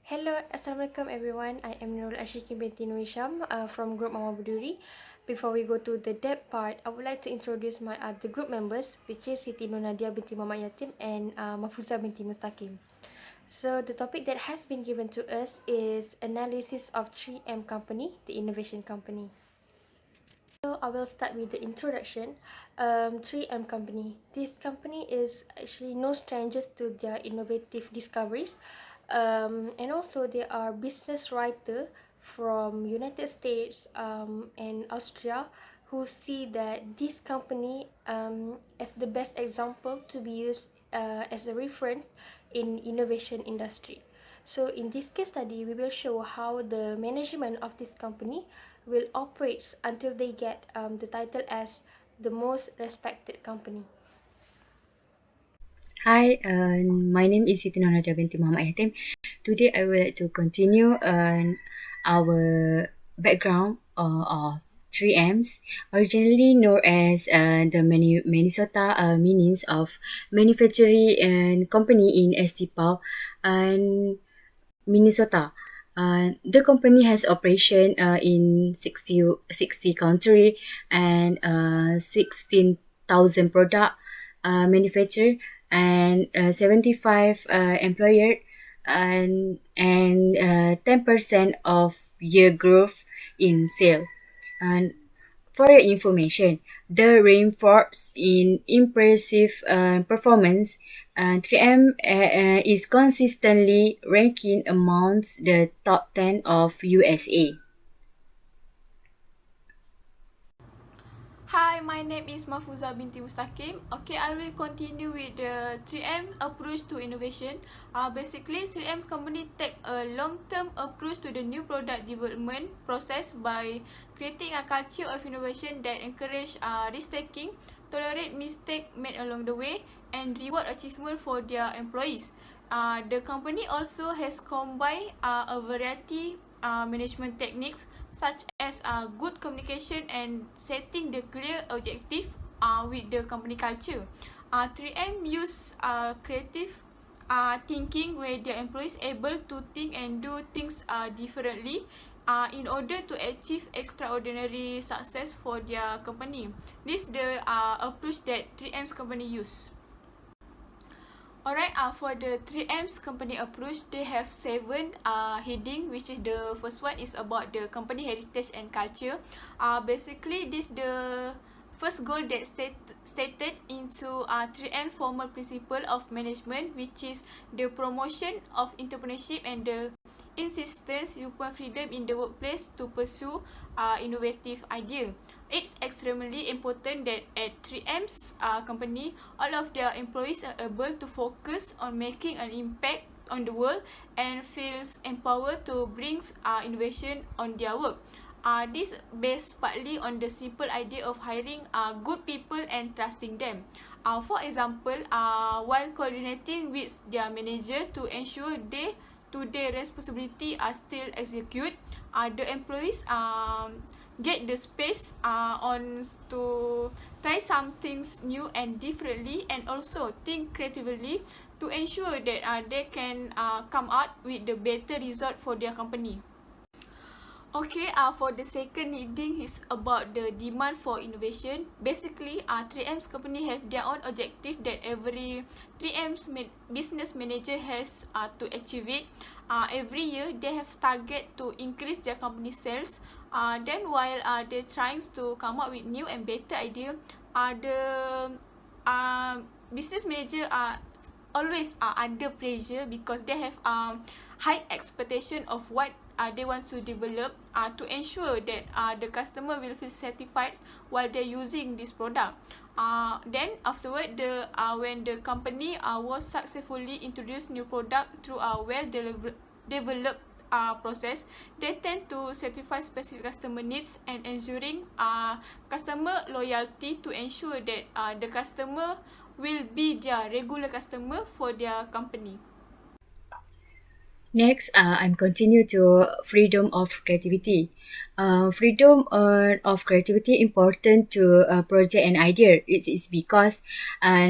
Hello, Assalamualaikum everyone. I am Nurul Ashiki binti Nuisham from group Mawar Berduri. Before we go to the depth part, I would like to introduce my other group members, which is Siti Nur Nadia binti Muhammad Yatim and Mafuza binti Mustaqim. So the topic that has been given to us is analysis of 3M company, the innovation company. So I will start with the introduction. 3M company. This company is actually no strangers to their innovative discoveries, and also they are business writer from United States and Austria who see that this company as the best example to be used as a reference in innovation industry. So in this case study, we will show how the management of this company will operate until they get the title as the most respected company. Hi, my name is Siti Nadia binti Muhammad Yatim. Today, I would like to continue our background of 3Ms, originally known as the Minnesota meanings of manufacturing and company in St. Paul and Minnesota. The company has operation in 60 country and 16,000 product manufactured and 75 employer and 10% of year growth in sale. And for your information, the reinforced in impressive performance, 3M is consistently ranking amongst the top 10 of USA. Hi, my name is Mafuza binti Mustaqim. Okay, I will continue with the 3M approach to innovation. Basically, 3M company take a long-term approach to the new product development process by creating a culture of innovation that encourage risk-taking, tolerate mistake made along the way, and reward achievement for their employees. The company also has combined a variety management techniques such as good communication and setting the clear objective with the company culture. 3M use creative thinking where the employees able to think and do things differently in order to achieve extraordinary success for their company. This is the approach that 3M's company use. Alright, for the 3M's company approach, they have 7 heading, which is the first one is about the company heritage and culture. Basically, this the first goal that stated into 3M formal principle of management, which is the promotion of entrepreneurship and the insistence upon freedom in the workplace to pursue innovative idea. It's extremely important that at 3M's company, all of their employees are able to focus on making an impact on the world and feels empowered to bring innovation on their work. This based partly on the simple idea of hiring good people and trusting them. For example, while coordinating with their manager to ensure their responsibility are still executed, the employees get the space on to try some things new and differently, and also think creatively to ensure that they can come out with the better result for their company. Okay, for the second heading is about the demand for innovation. Basically, 3M's company have their own objective that every 3M's business manager has to achieve it. Every year, they have target to increase their company sales. Then while they're trying to come up with new and better idea, the business manager are always under pressure because they have high expectation of what they want to develop to ensure that the customer will feel satisfied while they're using this product. Then afterward, when the company was successfully introduced new product through a developed process, they tend to satisfy specific customer needs and ensuring customer loyalty to ensure that the customer will be their regular customer for their company. Next, I'm continue to freedom of creativity. Freedom of creativity important to project and idea. It is because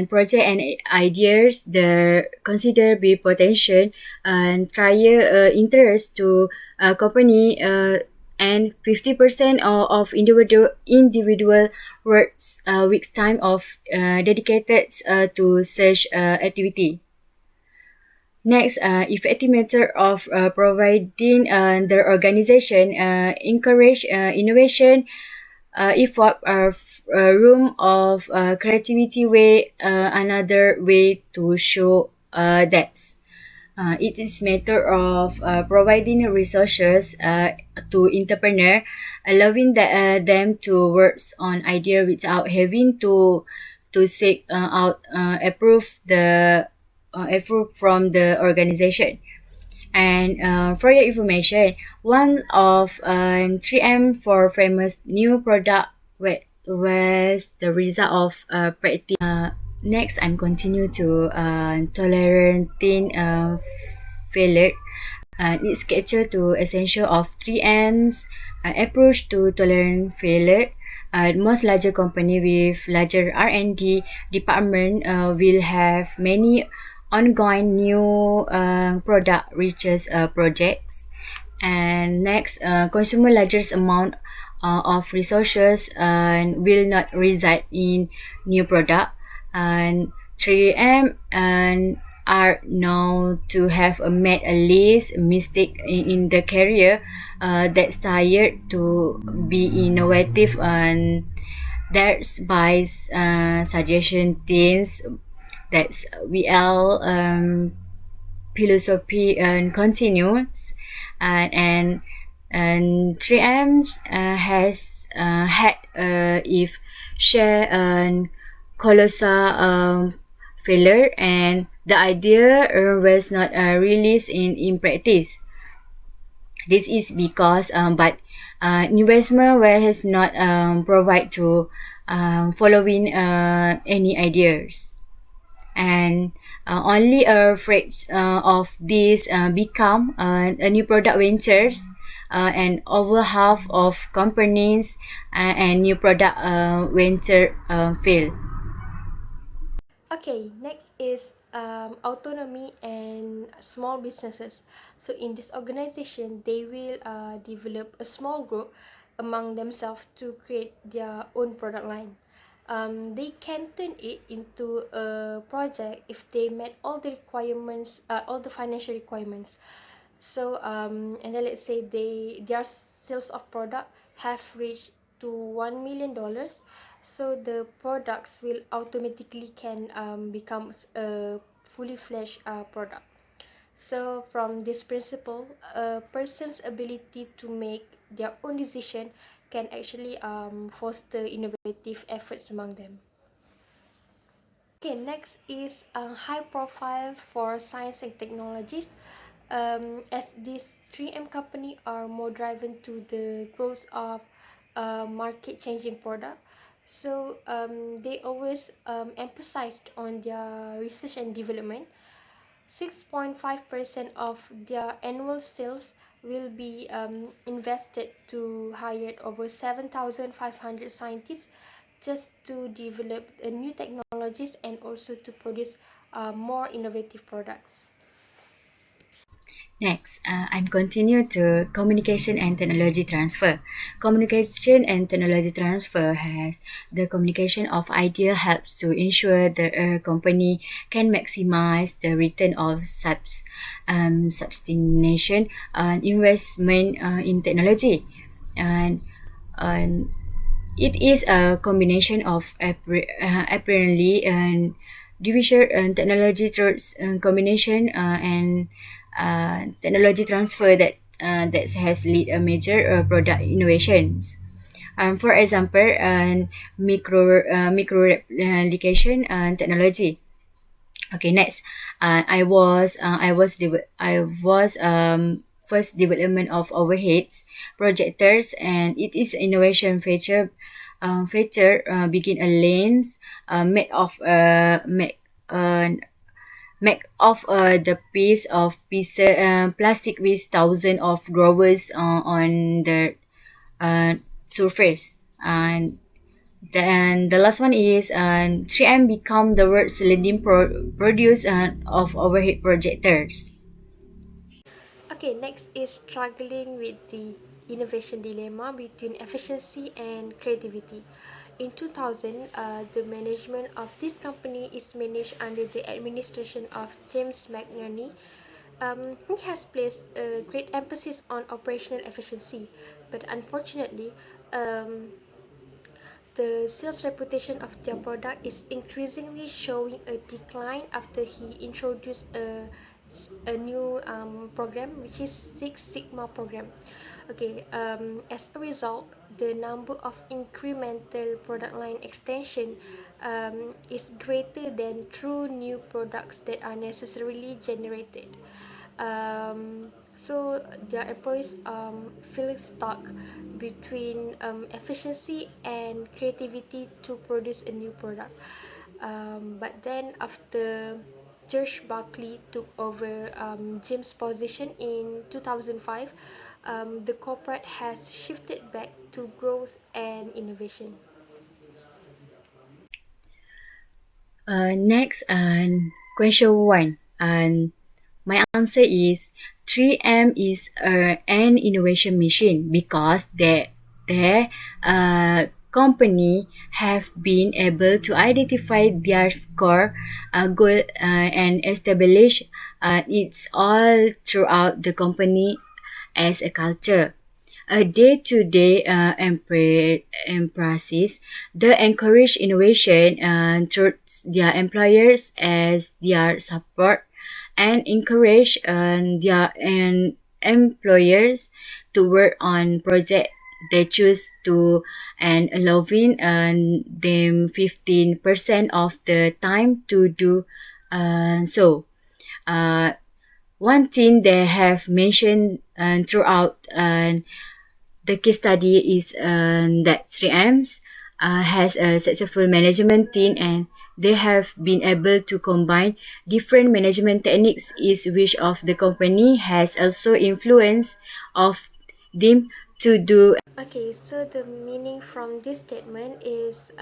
project and ideas the consider be potential and trial interest to company and 50% of individual works weeks time of dedicated to such activity. Next, effective method of providing the organization encourage innovation, effort, room of creativity way, another way to show that. It is matter of providing resources to entrepreneur, allowing them to work on idea without having to seek out approve from the organization. And for your information, one of 3M for famous new product was the result of practice. Next, I'm continue to tolerating failure. It's capture to essential of 3M's approach to tolerant failure. Most larger company with larger R&D department will have many ongoing new product research projects. And next, consumer largest amount of resources will not reside in new product. And 3M and are known to have made a least mistake in the career that's tired to be innovative, and that's by suggestion things that's VL philosophy and continues, and 3M has had if share and colossal failure, and the idea was not released in practice. This is because but investment has not provide to following any ideas, and only a fraction of these become a new product ventures, and over half of companies and new product venture fail. Okay, next is autonomy and small businesses. So in this organization, they will develop a small group among themselves to create their own product line. They can turn it into a project if they met all the requirements, all the financial requirements. So and then let's say their sales of product have reached to $1 million, so the products will automatically can become a fully fledged product. So from this principle, a person's ability to make their own decision can actually foster innovative efforts among them. Okay, next is high profile for science and technologies. As these 3M company are more driven to the growth of market changing product, so they always emphasized on their research and development. 6.5% of their annual sales will be invested to hire over 7,500 scientists just to develop new technologies and also to produce more innovative products. Next, I'm continue to communication and technology transfer. Communication and technology transfer has the communication of idea helps to ensure the company can maximize the return of substination and investment in technology, and and it is a combination of apparently and division and technology combination and technology transfer that has led a major product innovations. For example, micro replication technology. Okay, next, I was first development of overheads projectors, and it is innovation feature begin a lens made of make off the plastic with thousands of growers on the uh, surface. And then the last one is 3M become the world's leading producer of overhead projectors. Okay, next is struggling with the innovation dilemma between efficiency and creativity. In 2000, the management of this company is managed under the administration of James McNerney. He has placed a great emphasis on operational efficiency, but unfortunately, um, the sales reputation of their product is increasingly showing a decline after he introduced a new program, which is Six Sigma program. Okay, as a result, the number of incremental product line extension is greater than true new products that are necessarily generated. So their employees feeling stuck between efficiency and creativity to produce a new product. But then after George Buckley took over Jim's position in 2005, the corporate has shifted back to growth and innovation. Next, question one. My answer is 3M is an innovation machine because their company have been able to identify their score goal and establish it's all throughout the company as a culture. A day-to-day emphasis, they encourage innovation towards their employers as their support and encourage their employers to work on projects they choose to and allowing them 15% of the time to do so. Uh, One thing they have mentioned throughout the case study is that 3Ms has a successful management team and they have been able to combine different management techniques is which of the company has also influence of them to do. Okay, so the meaning from this statement is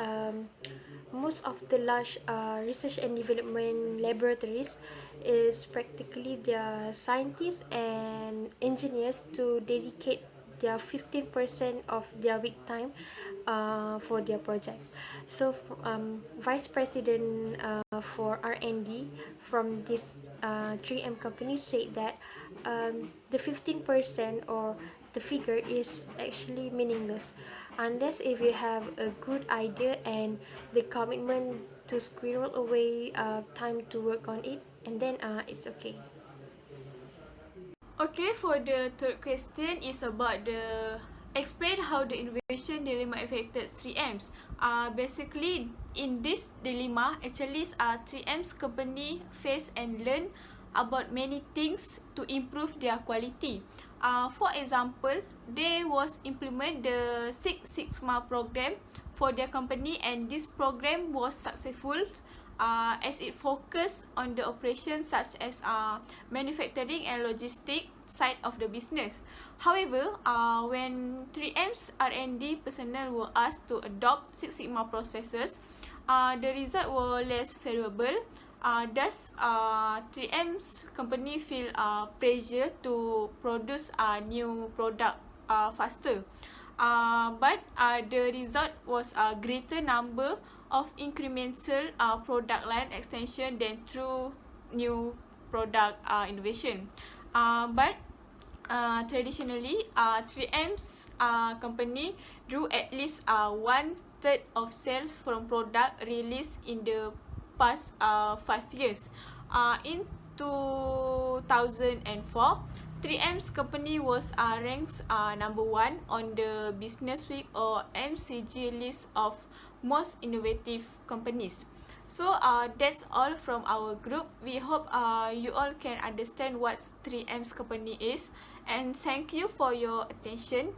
most of the large research and development laboratories is practically their scientists and engineers to dedicate their 15% of their week time for their project. So vice president for R&D from this 3M company said that the 15% or the figure is actually meaningless unless if you have a good idea and the commitment to squirrel away time to work on it, and then it's okay. Okay, for the third question is about the explain how the innovation dilemma affected 3Ms. Basically, in this dilemma, actually 3M's company face and learn about many things to improve their quality. For example, they was implement the Six Sigma program for their company, and this program was successful as it focused on the operations such as manufacturing and logistic side of the business. However, when 3M's R&D personnel were asked to adopt Six Sigma processes, the result were less favorable. Thus, 3M's company feel pressure to produce a new product faster. But the result was a greater number of incremental product line extension than through new product innovation. But traditionally, 3M's company drew at least one third of sales from product released in the past 5 years. In 2004, 3M's company was ranked number one on the Business Week or MCG list of most innovative companies. So that's all from our group. We hope you all can understand what 3M's company is, and thank you for your attention.